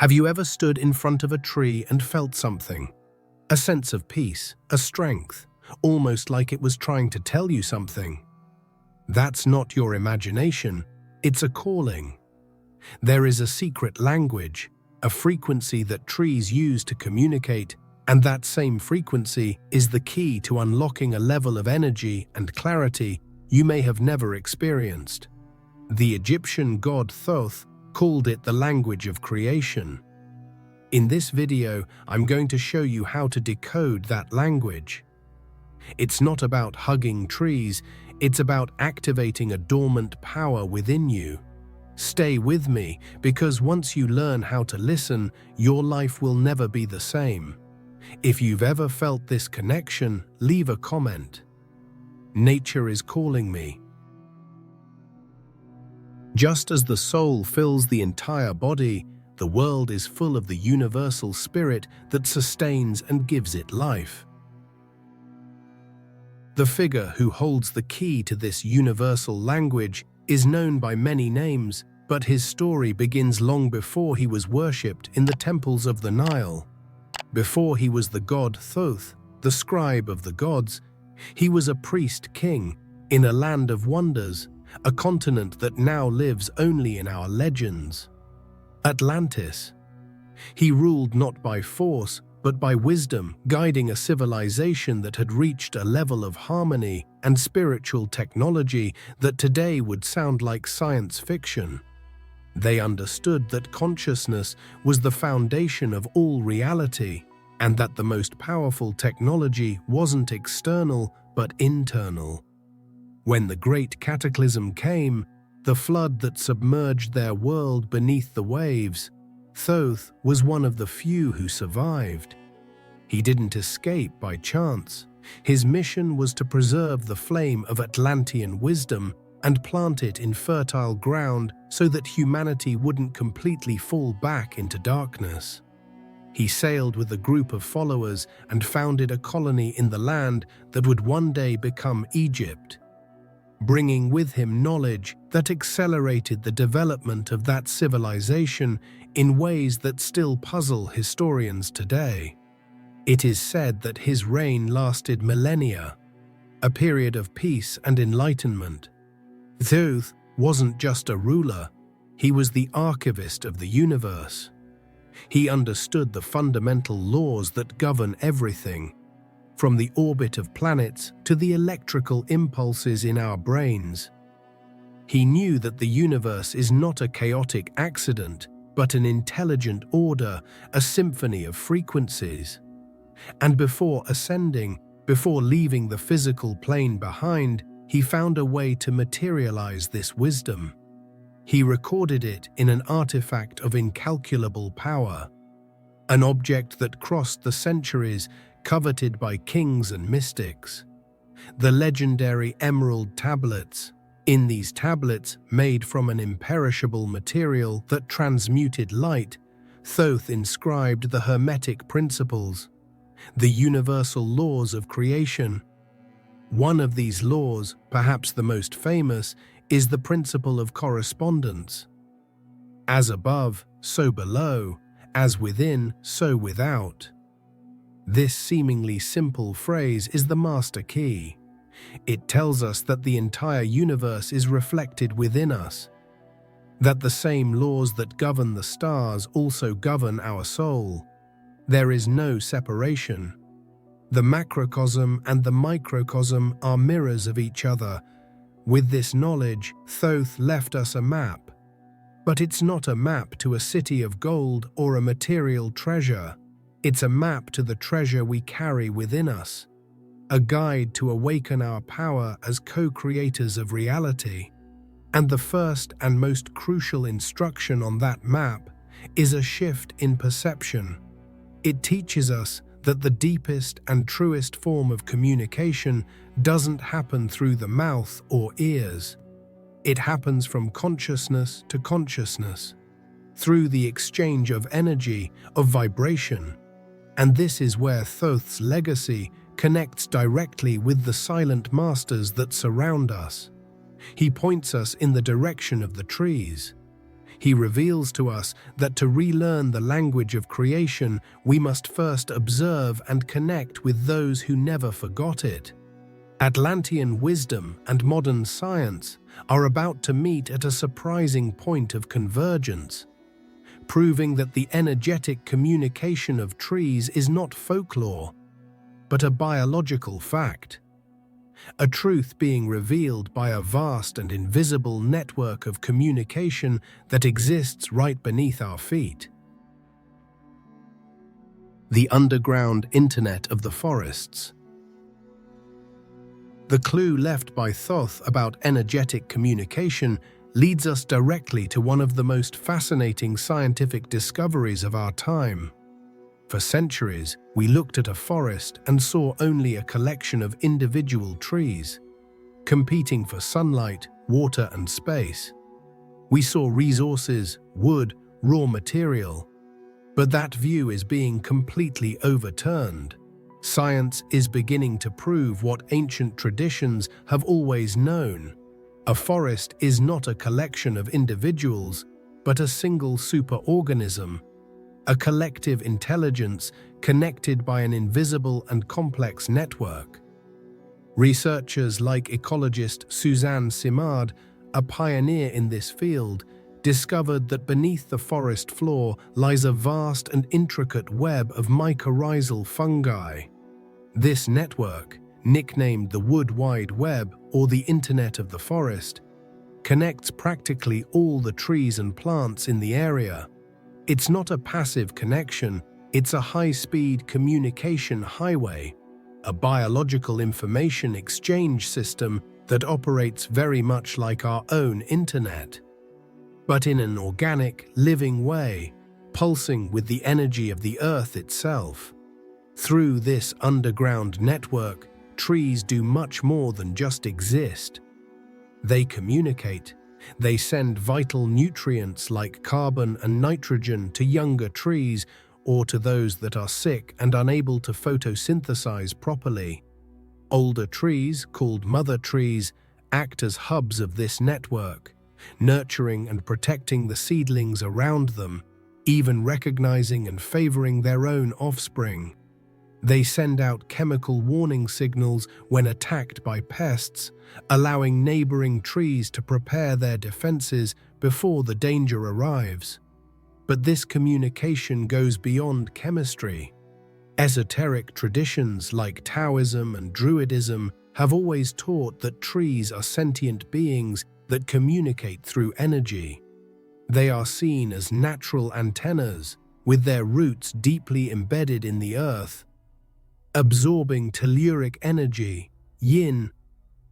Have you ever stood in front of a tree and felt something? A sense of peace, a strength, almost like it was trying to tell you something. That's not your imagination, it's a calling. There is a secret language, a frequency that trees use to communicate, and that same frequency is the key to unlocking a level of energy and clarity you may have never experienced. The Egyptian god Thoth called it the language of creation. In this video, I'm going to show you how to decode that language. It's not about hugging trees, it's about activating a dormant power within you. Stay with me, because once you learn how to listen, your life will never be the same. If you've ever felt this connection, leave a comment. Nature is calling me. Just as the soul fills the entire body, the world is full of the universal spirit that sustains and gives it life. The figure who holds the key to this universal language is known by many names, but his story begins long before he was worshipped in the temples of the Nile. Before he was the god Thoth, the scribe of the gods, he was a priest king in a land of wonders, a continent that now lives only in our legends. Atlantis. He ruled not by force, but by wisdom, guiding a civilization that had reached a level of harmony and spiritual technology that today would sound like science fiction. They understood that consciousness was the foundation of all reality, and that the most powerful technology wasn't external but internal. When the great cataclysm came, the flood that submerged their world beneath the waves, Thoth was one of the few who survived. He didn't escape by chance. His mission was to preserve the flame of Atlantean wisdom and plant it in fertile ground so that humanity wouldn't completely fall back into darkness. He sailed with a group of followers and founded a colony in the land that would one day become Egypt, bringing with him knowledge that accelerated the development of that civilization in ways that still puzzle historians today. It is said that his reign lasted millennia, a period of peace and enlightenment. Thoth wasn't just a ruler, he was the archivist of the universe. He understood the fundamental laws that govern everything, from the orbit of planets to the electrical impulses in our brains. He knew that the universe is not a chaotic accident, but an intelligent order, a symphony of frequencies. And before ascending, before leaving the physical plane behind, he found a way to materialize this wisdom. He recorded it in an artifact of incalculable power, an object that crossed the centuries, coveted by kings and mystics. The legendary emerald tablets. In these tablets, made from an imperishable material that transmuted light, Thoth inscribed the Hermetic principles, the universal laws of creation. One of these laws, perhaps the most famous, is the principle of correspondence. As above, so below, as within, so without. This seemingly simple phrase is the master key. It tells us that the entire universe is reflected within us, that the same laws that govern the stars also govern our soul. There is no separation. The macrocosm and the microcosm are mirrors of each other. With this knowledge, Thoth left us a map. But it's not a map to a city of gold or a material treasure. It's a map to the treasure we carry within us, a guide to awaken our power as co-creators of reality. And the first and most crucial instruction on that map is a shift in perception. It teaches us that the deepest and truest form of communication doesn't happen through the mouth or ears. It happens from consciousness to consciousness, through the exchange of energy, of vibration. And this is where Thoth's legacy connects directly with the silent masters that surround us. He points us in the direction of the trees. He reveals to us that to relearn the language of creation, we must first observe and connect with those who never forgot it. Atlantean wisdom and modern science are about to meet at a surprising point of convergence, proving that the energetic communication of trees is not folklore, but a biological fact. A truth being revealed by a vast and invisible network of communication that exists right beneath our feet. The underground internet of the forests. The clue left by Thoth about energetic communication leads us directly to one of the most fascinating scientific discoveries of our time. For centuries, we looked at a forest and saw only a collection of individual trees, competing for sunlight, water, and space. We saw resources, wood, raw material. But that view is being completely overturned. Science is beginning to prove what ancient traditions have always known. A forest is not a collection of individuals, but a single superorganism, a collective intelligence connected by an invisible and complex network. Researchers like ecologist Suzanne Simard, a pioneer in this field, discovered that beneath the forest floor lies a vast and intricate web of mycorrhizal fungi. This network, nicknamed the Wood Wide Web or the Internet of the Forest, connects practically all the trees and plants in the area. It's not a passive connection, it's a high-speed communication highway, a biological information exchange system that operates very much like our own internet, but in an organic, living way, pulsing with the energy of the earth itself. Through this underground network, trees do much more than just exist. They communicate. They send vital nutrients like carbon and nitrogen to younger trees or to those that are sick and unable to photosynthesize properly. Older trees, called mother trees, act as hubs of this network, nurturing and protecting the seedlings around them, even recognizing and favoring their own offspring. They send out chemical warning signals when attacked by pests, allowing neighboring trees to prepare their defenses before the danger arrives. But this communication goes beyond chemistry. Esoteric traditions like Taoism and Druidism have always taught that trees are sentient beings that communicate through energy. They are seen as natural antennas, with their roots deeply embedded in the earth, absorbing telluric energy, yin,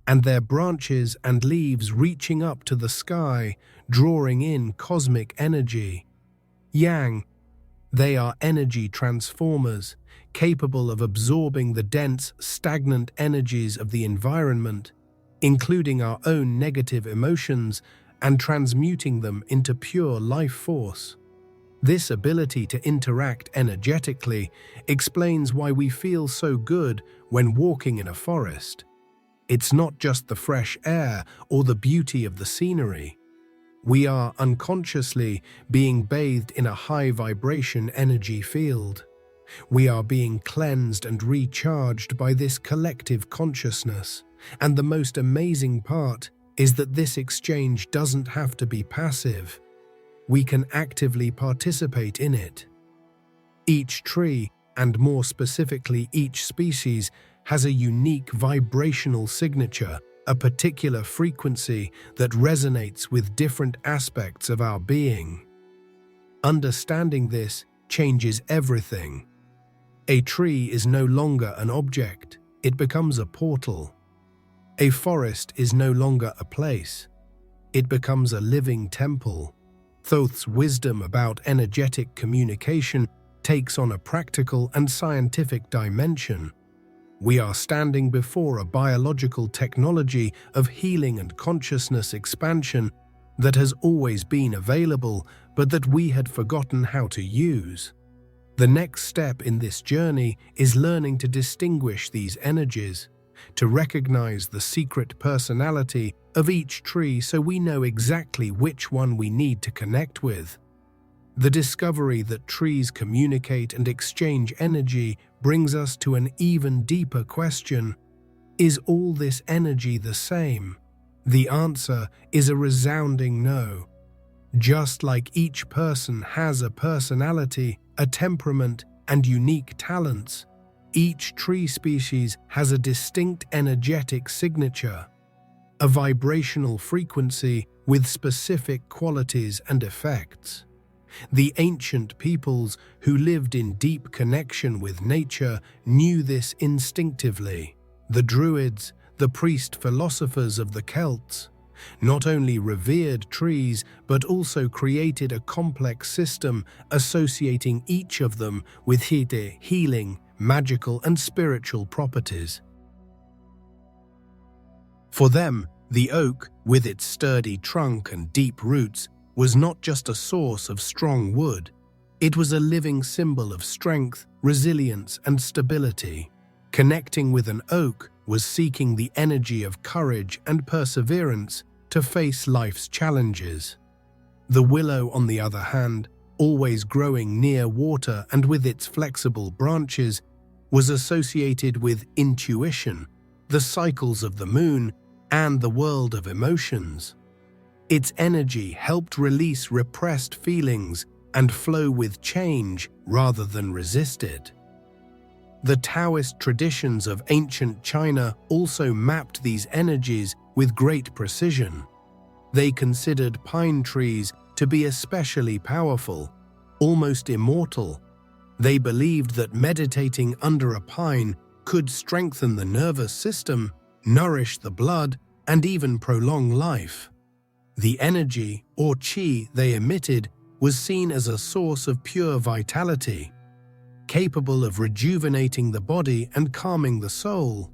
and their branches and leaves reaching up to the sky, drawing in cosmic energy. Yang, they are energy transformers, capable of absorbing the dense, stagnant energies of the environment, including our own negative emotions, and transmuting them into pure life force. This ability to interact energetically explains why we feel so good when walking in a forest. It's not just the fresh air or the beauty of the scenery. We are unconsciously being bathed in a high-vibration energy field. We are being cleansed and recharged by this collective consciousness. And the most amazing part is that this exchange doesn't have to be passive. We can actively participate in it. Each tree, and more specifically each species, has a unique vibrational signature, a particular frequency that resonates with different aspects of our being. Understanding this changes everything. A tree is no longer an object, it becomes a portal. A forest is no longer a place, it becomes a living temple. Thoth's wisdom about energetic communication takes on a practical and scientific dimension. We are standing before a biological technology of healing and consciousness expansion that has always been available, but that we had forgotten how to use. The next step in this journey is learning to distinguish these energies, to recognize the secret personality of each tree so we know exactly which one we need to connect with. The discovery that trees communicate and exchange energy brings us to an even deeper question: is all this energy the same? The answer is a resounding no. Just like each person has a personality, a temperament, and unique talents, each tree species has a distinct energetic signature, a vibrational frequency with specific qualities and effects. The ancient peoples who lived in deep connection with nature knew this instinctively. The Druids, the priest-philosophers of the Celts, not only revered trees but also created a complex system associating each of them with healing, magical, and spiritual properties. For them, the oak, with its sturdy trunk and deep roots, was not just a source of strong wood. It was a living symbol of strength, resilience, and stability. Connecting with an oak was seeking the energy of courage and perseverance to face life's challenges. The willow, on the other hand, always growing near water and with its flexible branches, was associated with intuition, the cycles of the moon, and the world of emotions. Its energy helped release repressed feelings and flow with change rather than resist it. The Taoist traditions of ancient China also mapped these energies with great precision. They considered pine trees to be especially powerful, almost immortal. They believed that meditating under a pine could strengthen the nervous system, nourish the blood, and even prolong life. The energy, or qi, they emitted was seen as a source of pure vitality, capable of rejuvenating the body and calming the soul.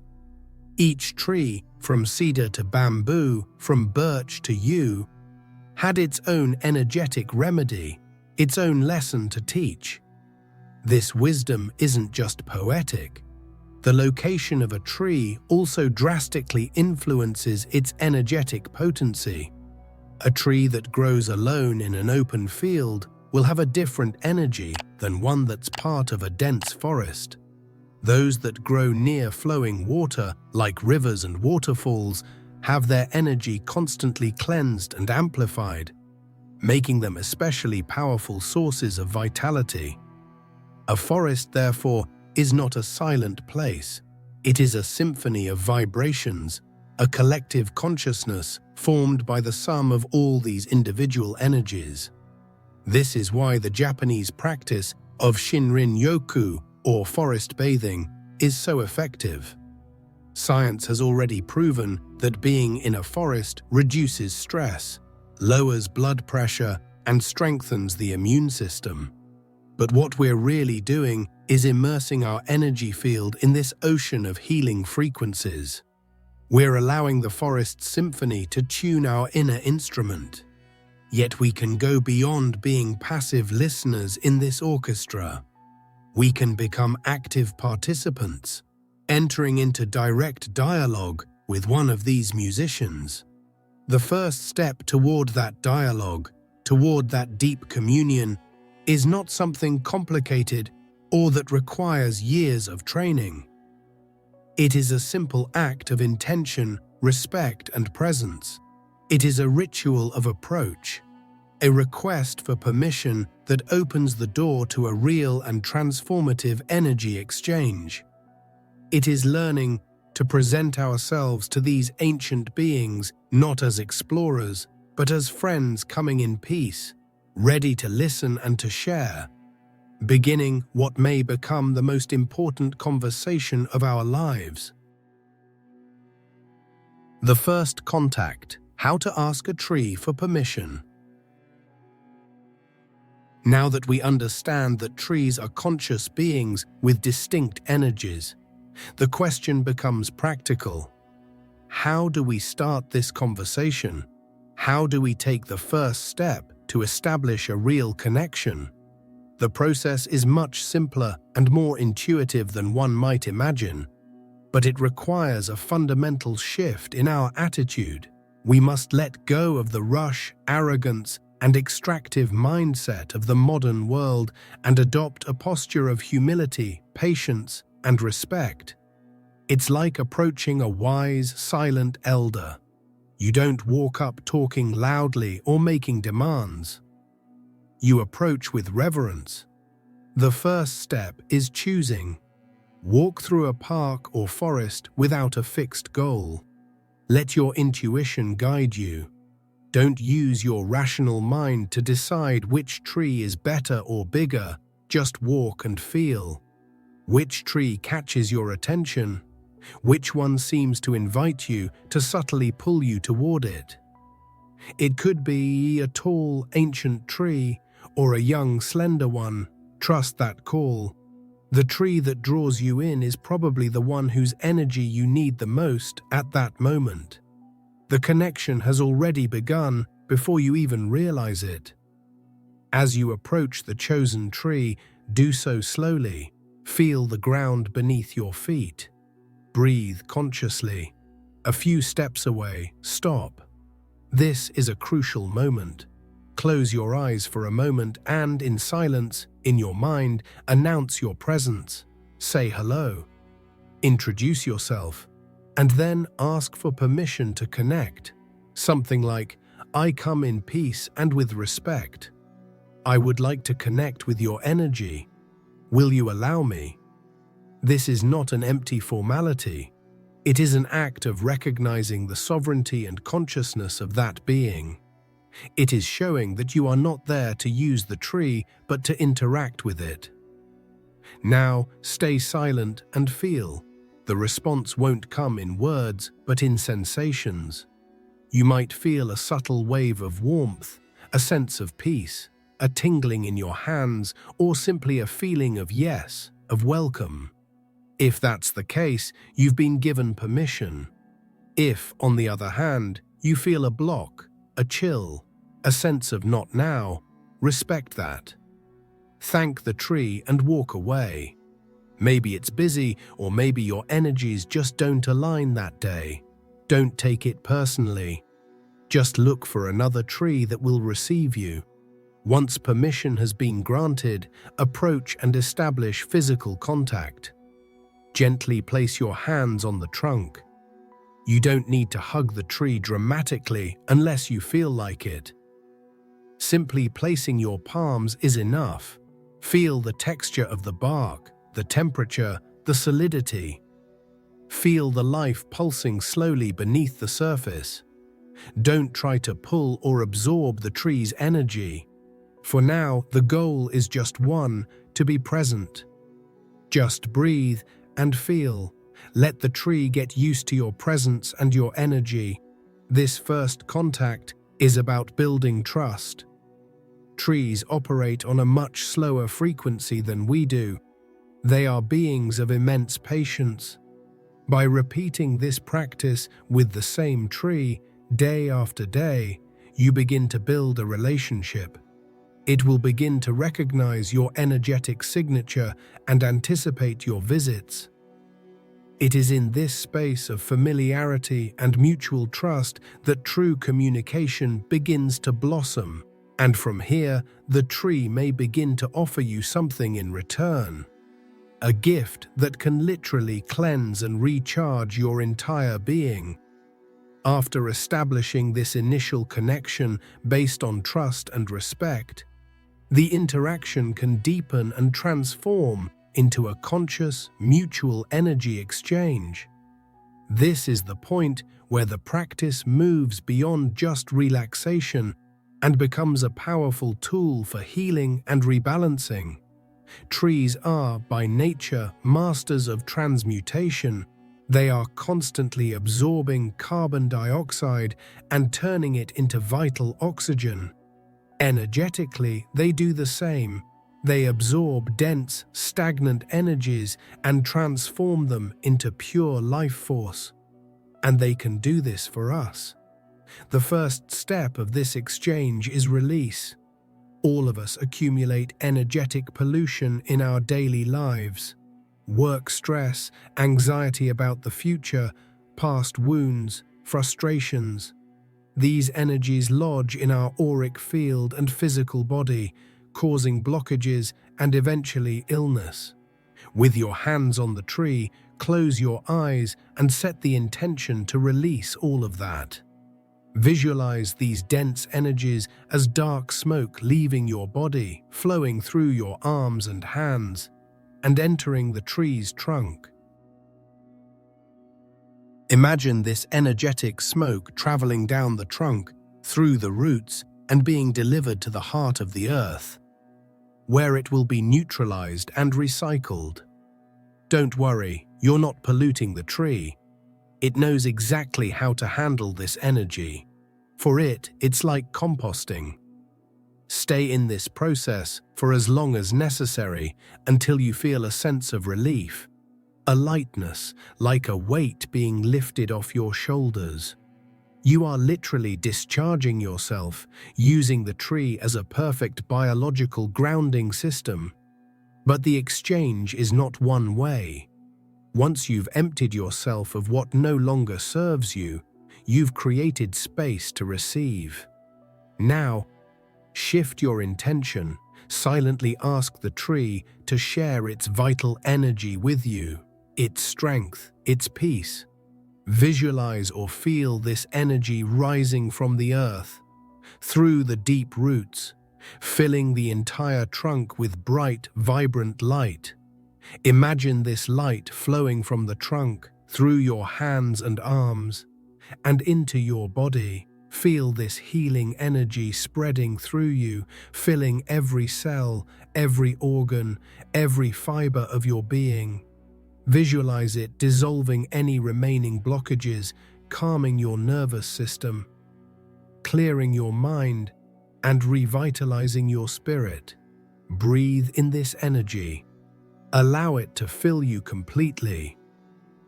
Each tree, from cedar to bamboo, from birch to yew, had its own energetic remedy, its own lesson to teach. This wisdom isn't just poetic. The location of a tree also drastically influences its energetic potency. A tree that grows alone in an open field will have a different energy than one that's part of a dense forest. Those that grow near flowing water, like rivers and waterfalls, have their energy constantly cleansed and amplified, making them especially powerful sources of vitality. A forest, therefore, is not a silent place. It is a symphony of vibrations, a collective consciousness formed by the sum of all these individual energies. This is why the Japanese practice of Shinrin-Yoku, or forest bathing, is so effective. Science has already proven that being in a forest reduces stress, lowers blood pressure, and strengthens the immune system. But what we're really doing is immersing our energy field in this ocean of healing frequencies. We're allowing the forest symphony to tune our inner instrument. Yet we can go beyond being passive listeners in this orchestra. We can become active participants, entering into direct dialogue with one of these musicians. The first step toward that dialogue, toward that deep communion, is not something complicated or that requires years of training. It is a simple act of intention, respect, and presence. It is a ritual of approach, a request for permission that opens the door to a real and transformative energy exchange. It is learning to present ourselves to these ancient beings not as explorers, but as friends coming in peace, ready to listen and to share, beginning what may become the most important conversation of our lives. The first contact: how to ask a tree for permission. Now that we understand that trees are conscious beings with distinct energies, the question becomes practical. How do we start this conversation? How do we take the first step to establish a real connection? The process is much simpler and more intuitive than one might imagine. but it requires a fundamental shift in our attitude. We must let go of the rush, arrogance, and extractive mindset of the modern world and adopt a posture of humility, patience, and respect. It's like approaching a wise, silent elder. You don't walk up talking loudly or making demands. You approach with reverence. The first step is choosing. Walk through a park or forest without a fixed goal. Let your intuition guide you. Don't use your rational mind to decide which tree is better or bigger. Just walk and feel. Which tree catches your attention? Which one seems to invite you, to subtly pull you toward it? It could be a tall, ancient tree or a young, slender one. Trust that call. The tree that draws you in is probably the one whose energy you need the most at that moment. The connection has already begun before you even realize it. As you approach the chosen tree, do so slowly. Feel the ground beneath your feet. Breathe consciously. A few steps away, stop. This is a crucial moment. Close your eyes for a moment and, in silence, in your mind, announce your presence. Say hello. Introduce yourself. And then ask for permission to connect. Something like, "I come in peace and with respect. I would like to connect with your energy. Will you allow me?" This is not an empty formality. It is an act of recognizing the sovereignty and consciousness of that being. It is showing that you are not there to use the tree, but to interact with it. Now, stay silent and feel. The response won't come in words, but in sensations. You might feel a subtle wave of warmth, a sense of peace, a tingling in your hands, or simply a feeling of yes, of welcome. If that's the case, you've been given permission. If, on the other hand, you feel a block, a chill, a sense of not now, respect that. Thank the tree and walk away. Maybe it's busy, or maybe your energies just don't align that day. Don't take it personally. Just look for another tree that will receive you. Once permission has been granted, approach and establish physical contact. Gently place your hands on the trunk. You don't need to hug the tree dramatically unless you feel like it. Simply placing your palms is enough. Feel the texture of the bark, the temperature, the solidity. Feel the life pulsing slowly beneath the surface. Don't try to pull or absorb the tree's energy. For now, the goal is just one, to be present. Just breathe and feel. Let the tree get used to your presence and your energy. This first contact is about building trust. Trees operate on a much slower frequency than we do. They are beings of immense patience. By repeating this practice with the same tree, day after day, you begin to build a relationship. It will begin to recognize your energetic signature and anticipate your visits. It is in this space of familiarity and mutual trust that true communication begins to blossom, and from here, the tree may begin to offer you something in return. A gift that can literally cleanse and recharge your entire being. After establishing this initial connection based on trust and respect, the interaction can deepen and transform into a conscious, mutual energy exchange. This is the point where the practice moves beyond just relaxation and becomes a powerful tool for healing and rebalancing. Trees are, by nature, masters of transmutation. They are constantly absorbing carbon dioxide and turning it into vital oxygen. Energetically, they do the same. They absorb dense, stagnant energies and transform them into pure life force. And they can do this for us. The first step of this exchange is release. All of us accumulate energetic pollution in our daily lives. work stress, anxiety about the future, past wounds, frustrations. These energies lodge in our auric field and physical body, causing blockages and eventually illness. With your hands on the tree, close your eyes and set the intention to release all of that. Visualize these dense energies as dark smoke leaving your body, flowing through your arms and hands, and entering the tree's trunk. Imagine this energetic smoke traveling down the trunk, through the roots, and being delivered to the heart of the earth, where it will be neutralized and recycled. Don't worry, you're not polluting the tree. It knows exactly how to handle this energy. For it's like composting. Stay in this process for as long as necessary until you feel a sense of relief, a lightness, like a weight being lifted off your shoulders. You are literally discharging yourself, using the tree as a perfect biological grounding system. But the exchange is not one way. Once you've emptied yourself of what no longer serves you, you've created space to receive. Now, shift your intention, silently ask the tree to share its vital energy with you, its strength, its peace. Visualize or feel this energy rising from the earth, through the deep roots, filling the entire trunk with bright, vibrant light. Imagine this light flowing from the trunk, through your hands and arms, and into your body. Feel this healing energy spreading through you, filling every cell, every organ, every fiber of your being. Visualize it dissolving any remaining blockages, calming your nervous system, clearing your mind, and revitalizing your spirit. Breathe in this energy. Allow it to fill you completely.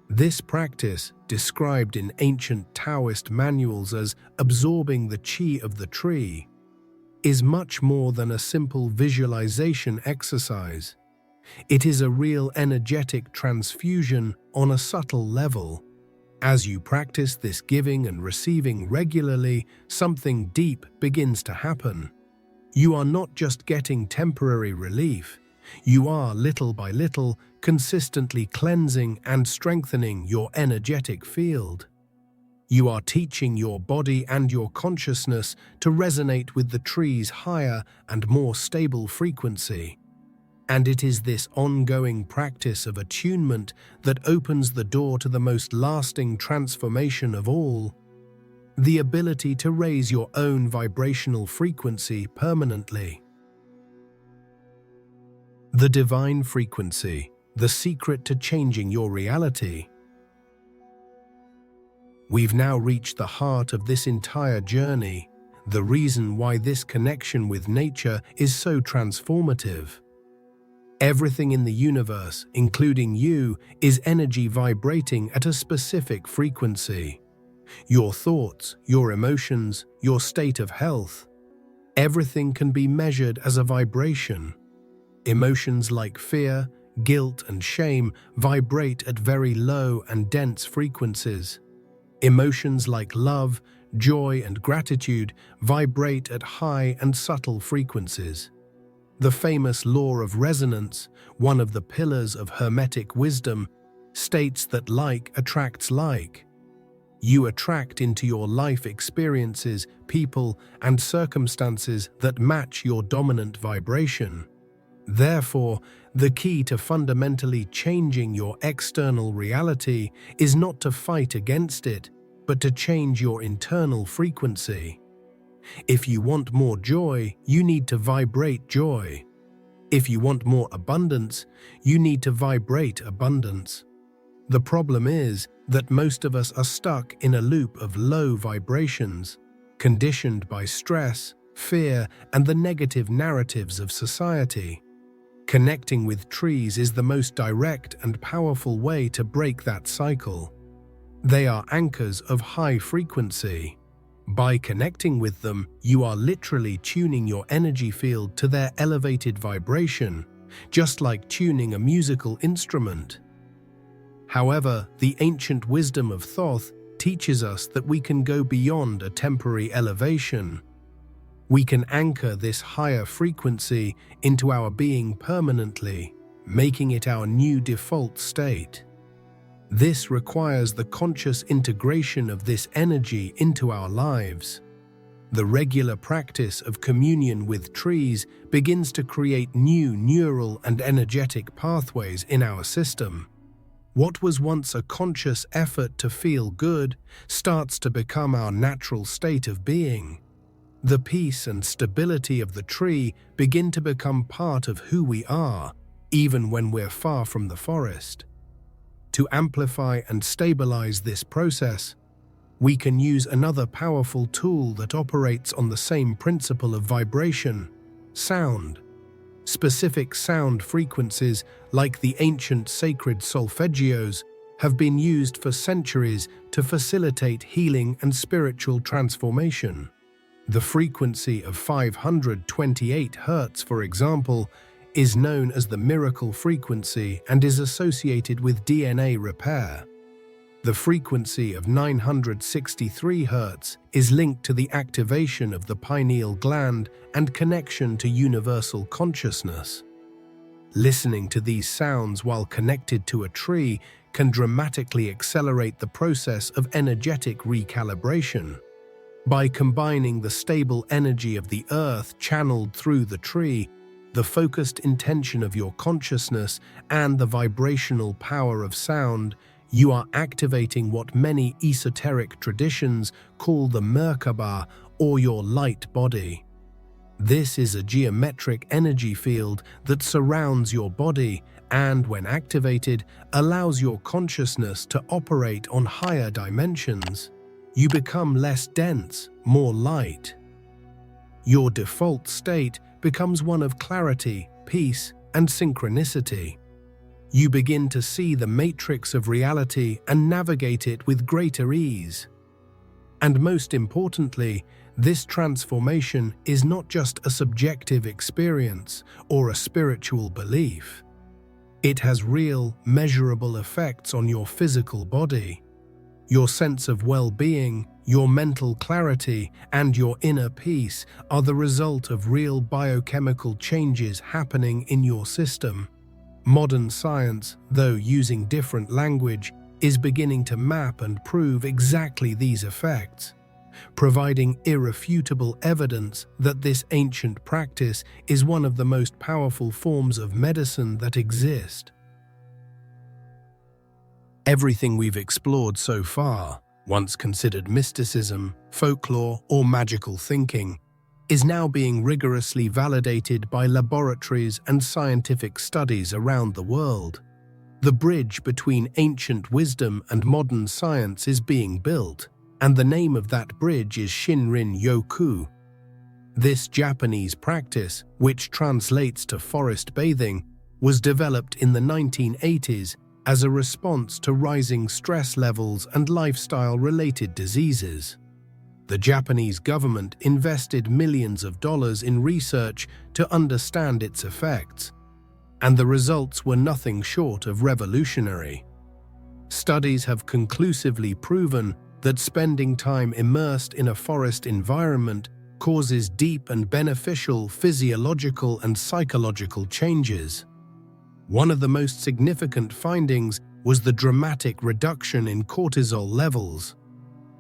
This practice, described in ancient Taoist manuals as absorbing the qi of the tree, is much more than a simple visualization exercise. It is a real energetic transfusion on a subtle level. As you practice this giving and receiving regularly, something deep begins to happen. You are not just getting temporary relief. You are, little by little, consistently cleansing and strengthening your energetic field. You are teaching your body and your consciousness to resonate with the tree's higher and more stable frequency. And it is this ongoing practice of attunement that opens the door to the most lasting transformation of all, the ability to raise your own vibrational frequency permanently. The divine frequency, the secret to changing your reality. We've now reached the heart of this entire journey, the reason why this connection with nature is so transformative. Everything in the universe, including you, is energy vibrating at a specific frequency. Your thoughts, your emotions, your state of health. Everything can be measured as a vibration. Emotions like fear, guilt, and shame vibrate at very low and dense frequencies. Emotions like love, joy, and gratitude vibrate at high and subtle frequencies. The famous law of resonance, one of the pillars of Hermetic wisdom, states that like attracts like. You attract into your life experiences, people, and circumstances that match your dominant vibration. Therefore, the key to fundamentally changing your external reality is not to fight against it, but to change your internal frequency. If you want more joy, you need to vibrate joy. If you want more abundance, you need to vibrate abundance. The problem is that most of us are stuck in a loop of low vibrations, conditioned by stress, fear, and the negative narratives of society. Connecting with trees is the most direct and powerful way to break that cycle. They are anchors of high frequency. By connecting with them, you are literally tuning your energy field to their elevated vibration, just like tuning a musical instrument. However, the ancient wisdom of Thoth teaches us that we can go beyond a temporary elevation. We can anchor this higher frequency into our being permanently, making it our new default state. This requires the conscious integration of this energy into our lives. The regular practice of communion with trees begins to create new neural and energetic pathways in our system. What was once a conscious effort to feel good starts to become our natural state of being. The peace and stability of the tree begin to become part of who we are, even when we're far from the forest. To amplify and stabilize this process, we can use another powerful tool that operates on the same principle of vibration: sound. Specific sound frequencies, like the ancient sacred solfeggios, have been used for centuries to facilitate healing and spiritual transformation. The frequency of 528 Hz, for example, is known as the miracle frequency and is associated with DNA repair. The frequency of 963 Hz is linked to the activation of the pineal gland and connection to universal consciousness. Listening to these sounds while connected to a tree can dramatically accelerate the process of energetic recalibration. By combining the stable energy of the earth channeled through the tree, the focused intention of your consciousness, and the vibrational power of sound, you are activating what many esoteric traditions call the Merkaba, or your light body. This is a geometric energy field that surrounds your body and, when activated, allows your consciousness to operate on higher dimensions. You become less dense, more light. Your default state becomes one of clarity, peace, and synchronicity. You begin to see the matrix of reality and navigate it with greater ease. And most importantly, this transformation is not just a subjective experience or a spiritual belief. It has real, measurable effects on your physical body. Your sense of well-being, your mental clarity, and your inner peace are the result of real biochemical changes happening in your system. Modern science, though using different language, is beginning to map and prove exactly these effects, providing irrefutable evidence that this ancient practice is one of the most powerful forms of medicine that exist. Everything we've explored so far, once considered mysticism, folklore, or magical thinking, is now being rigorously validated by laboratories and scientific studies around the world. The bridge between ancient wisdom and modern science is being built, and the name of that bridge is Shinrin-Yoku. This Japanese practice, which translates to forest bathing, was developed in the 1980s as a response to rising stress levels and lifestyle-related diseases. The Japanese government invested millions of dollars in research to understand its effects, and the results were nothing short of revolutionary. Studies have conclusively proven that spending time immersed in a forest environment causes deep and beneficial physiological and psychological changes. One of the most significant findings was the dramatic reduction in cortisol levels,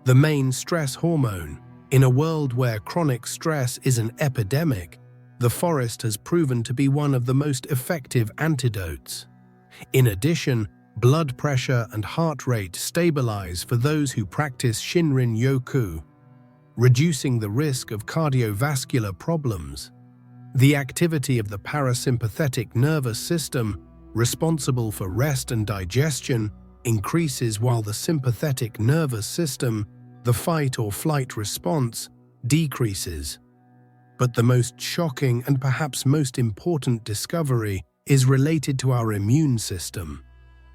the main stress hormone. In a world where chronic stress is an epidemic, the forest has proven to be one of the most effective antidotes. In addition, blood pressure and heart rate stabilize for those who practice Shinrin-Yoku, reducing the risk of cardiovascular problems. The activity of the parasympathetic nervous system, responsible for rest and digestion, increases while the sympathetic nervous system, the fight or flight response, decreases. But the most shocking and perhaps most important discovery is related to our immune system.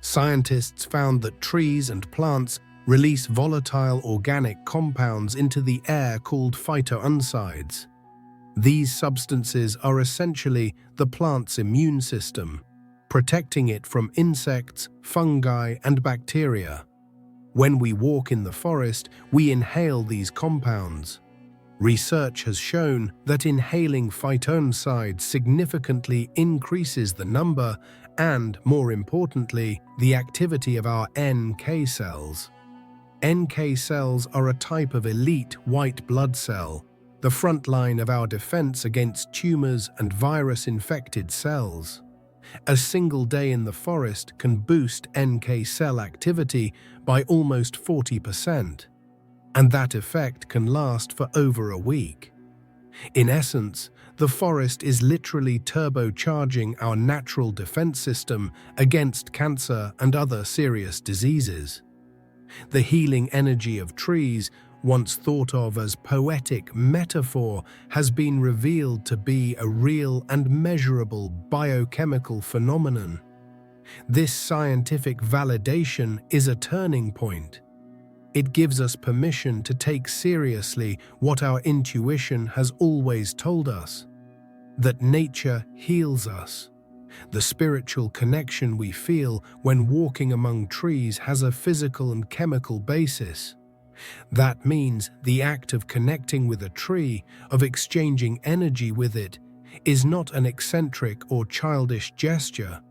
Scientists found that trees and plants release volatile organic compounds into the air called phytoncides. These substances are essentially the plant's immune system, protecting it from insects, fungi, and bacteria. When we walk in the forest, we inhale these compounds. Research has shown that inhaling phytoncides significantly increases the number and, more importantly, the activity of our NK cells. NK cells are a type of elite white blood cell, the front line of our defense against tumors and virus-infected cells. A single day in the forest can boost NK cell activity by almost 40%, and that effect can last for over a week. In essence, the forest is literally turbocharging our natural defense system against cancer and other serious diseases. The healing energy of trees, once thought of as poetic metaphor, has been revealed to be a real and measurable biochemical phenomenon. This scientific validation is a turning point. It gives us permission to take seriously what our intuition has always told us: that nature heals us. The spiritual connection we feel when walking among trees has a physical and chemical basis. That means the act of connecting with a tree, of exchanging energy with it, is not an eccentric or childish gesture.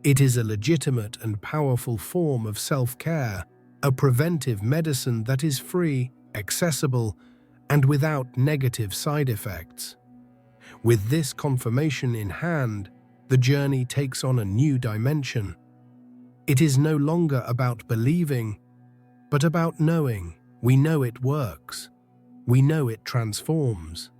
It is a legitimate and powerful form of self-care, a preventive medicine that is free, accessible, and without negative side effects. With this confirmation in hand, the journey takes on a new dimension. It is no longer about believing, but about knowing. We know it works. We know it transforms.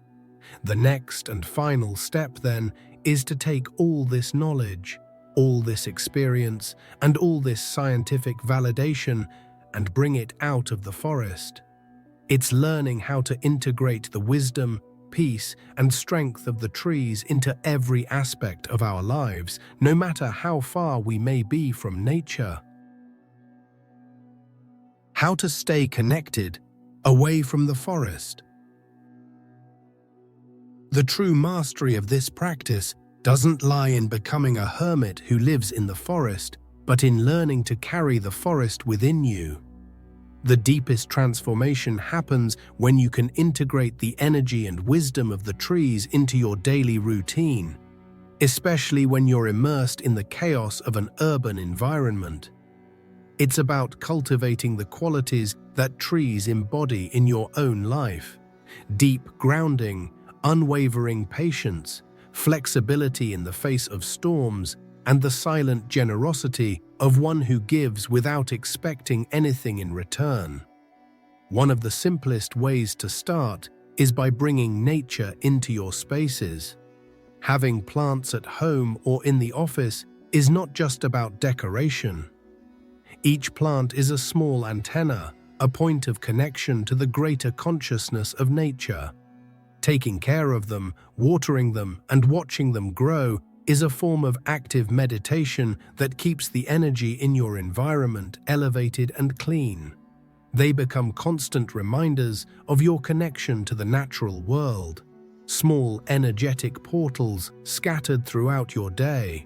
The next and final step, then, is to take all this knowledge, all this experience, and all this scientific validation and bring it out of the forest. It's learning how to integrate the wisdom, peace, and strength of the trees into every aspect of our lives, no matter how far we may be from nature. How to stay connected, away from the forest. The true mastery of this practice doesn't lie in becoming a hermit who lives in the forest, but in learning to carry the forest within you. The deepest transformation happens when you can integrate the energy and wisdom of the trees into your daily routine, especially when you're immersed in the chaos of an urban environment. It's about cultivating the qualities that trees embody in your own life: deep grounding, unwavering patience, flexibility in the face of storms, and the silent generosity of one who gives without expecting anything in return. One of the simplest ways to start is by bringing nature into your spaces. Having plants at home or in the office is not just about decoration. Each plant is a small antenna, a point of connection to the greater consciousness of nature. Taking care of them, watering them, and watching them grow is a form of active meditation that keeps the energy in your environment elevated and clean. They become constant reminders of your connection to the natural world, small energetic portals scattered throughout your day.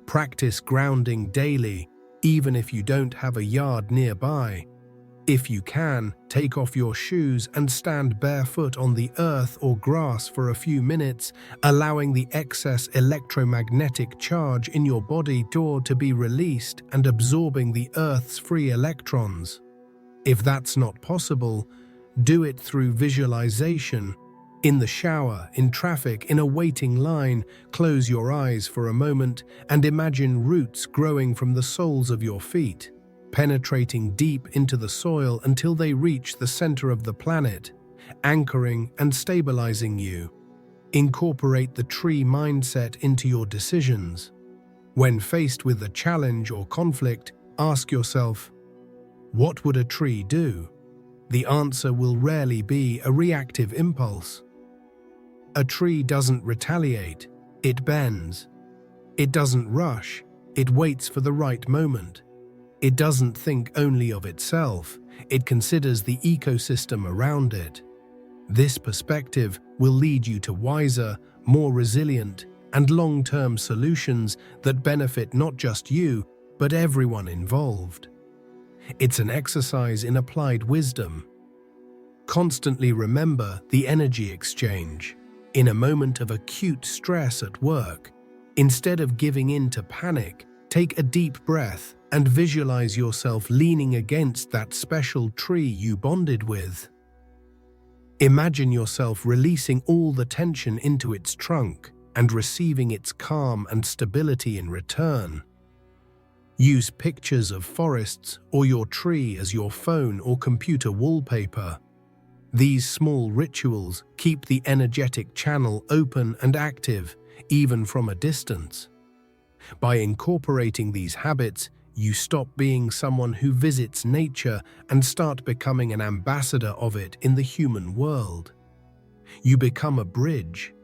Practice grounding daily, even if you don't have a yard nearby. If you can, take off your shoes and stand barefoot on the earth or grass for a few minutes, allowing the excess electromagnetic charge in your body to be released and absorbing the Earth's free electrons. If that's not possible, do it through visualization. In the shower, in traffic, in a waiting line, close your eyes for a moment and imagine roots growing from the soles of your feet, penetrating deep into the soil until they reach the center of the planet, anchoring and stabilizing you. Incorporate the tree mindset into your decisions. When faced with a challenge or conflict, ask yourself, what would a tree do? The answer will rarely be a reactive impulse. A tree doesn't retaliate, it bends. It doesn't rush, it waits for the right moment. It doesn't think only of itself, it considers the ecosystem around it. This perspective will lead you to wiser, more resilient, and long-term solutions that benefit not just you, but everyone involved. It's an exercise in applied wisdom. Constantly remember the energy exchange. In a moment of acute stress at work, instead of giving in to panic, take a deep breath and visualize yourself leaning against that special tree you bonded with. Imagine yourself releasing all the tension into its trunk and receiving its calm and stability in return. Use pictures of forests or your tree as your phone or computer wallpaper. These small rituals keep the energetic channel open and active, even from a distance. By incorporating these habits, you stop being someone who visits nature and start becoming an ambassador of it in the human world. You become a bridge,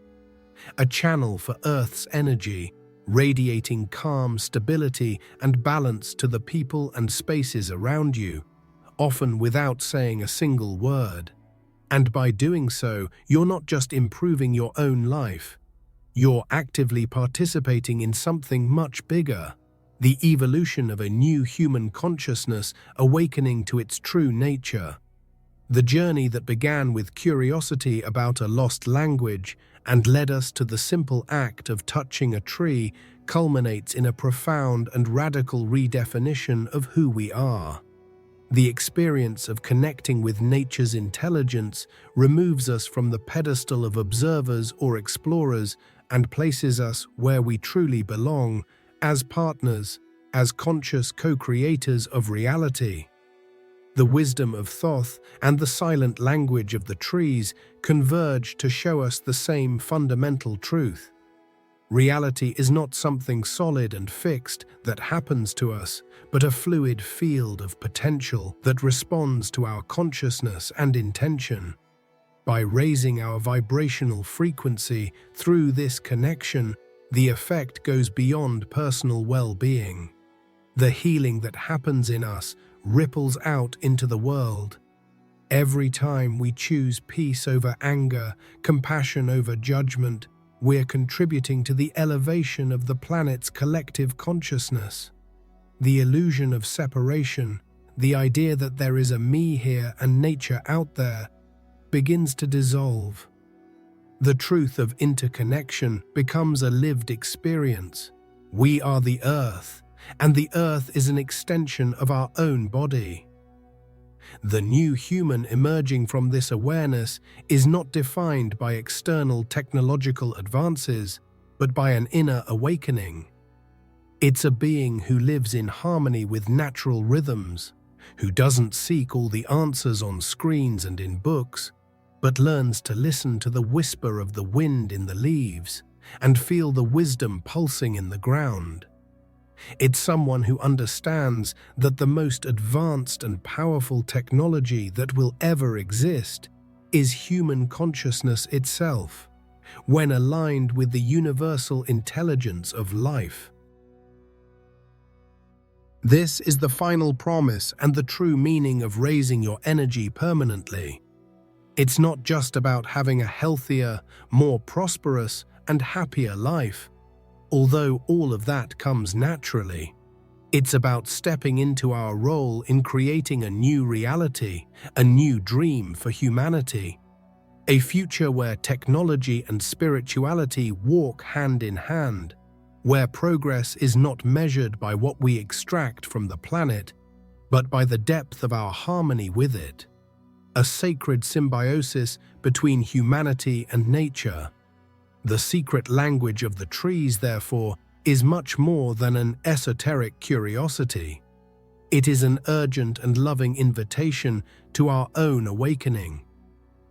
a channel for Earth's energy, radiating calm, stability, and balance to the people and spaces around you, often without saying a single word. And by doing so, you're not just improving your own life, you're actively participating in something much bigger, the evolution of a new human consciousness awakening to its true nature. The journey that began with curiosity about a lost language and led us to the simple act of touching a tree culminates in a profound and radical redefinition of who we are. The experience of connecting with nature's intelligence removes us from the pedestal of observers or explorers and places us where we truly belong, as partners, as conscious co-creators of reality. The wisdom of Thoth and the silent language of the trees converge to show us the same fundamental truth. Reality is not something solid and fixed that happens to us, but a fluid field of potential that responds to our consciousness and intention. By raising our vibrational frequency through this connection, the effect goes beyond personal well-being. The healing that happens in us ripples out into the world. Every time we choose peace over anger, compassion over judgment, we're contributing to the elevation of the planet's collective consciousness. The illusion of separation, the idea that there is a me here and nature out there, begins to dissolve. The truth of interconnection becomes a lived experience. We are the Earth, and the Earth is an extension of our own body. The new human emerging from this awareness is not defined by external technological advances, but by an inner awakening. It's a being who lives in harmony with natural rhythms, who doesn't seek all the answers on screens and in books, but learns to listen to the whisper of the wind in the leaves and feel the wisdom pulsing in the ground. It's someone who understands that the most advanced and powerful technology that will ever exist is human consciousness itself, when aligned with the universal intelligence of life. This is the final promise and the true meaning of raising your energy permanently. It's not just about having a healthier, more prosperous, and happier life, although all of that comes naturally. It's about stepping into our role in creating a new reality, a new dream for humanity, a future where technology and spirituality walk hand in hand, where progress is not measured by what we extract from the planet, but by the depth of our harmony with it. A sacred symbiosis between humanity and nature. The secret language of the trees, therefore, is much more than an esoteric curiosity. It is an urgent and loving invitation to our own awakening.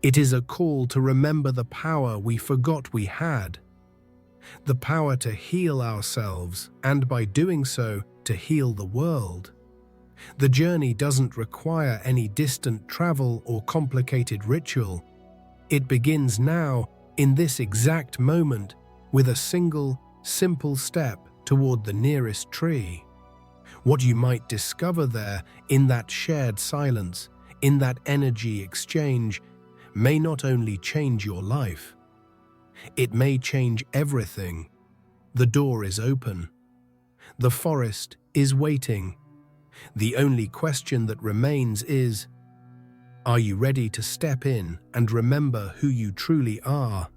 It is a call to remember the power we forgot we had, the power to heal ourselves and, by doing so, to heal the world. The journey doesn't require any distant travel or complicated ritual. It begins now, in this exact moment, with a single, simple step toward the nearest tree. What you might discover there, in that shared silence, in that energy exchange, may not only change your life, it may change everything. The door is open. The forest is waiting. The only question that remains is, are you ready to step in and remember who you truly are?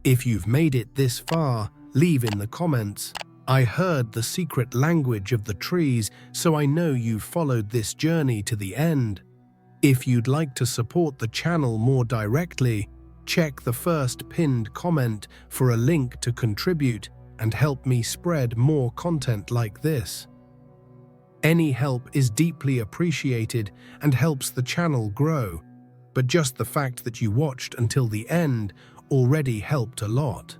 If you've made it this far, leave in the comments, "I heard the secret language of the trees, so I know you've followed this journey to the end." If you'd like to support the channel more directly, check the first pinned comment for a link to contribute and help me spread more content like this. Any help is deeply appreciated and helps the channel grow, but just the fact that you watched until the end already helped a lot.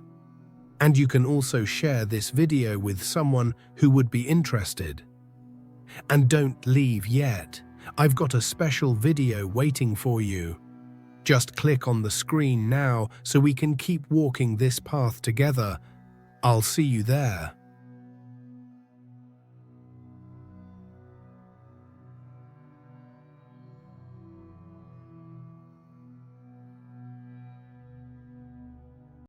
And you can also share this video with someone who would be interested. And don't leave yet. I've got a special video waiting for you. Just click on the screen now so we can keep walking this path together. I'll see you there.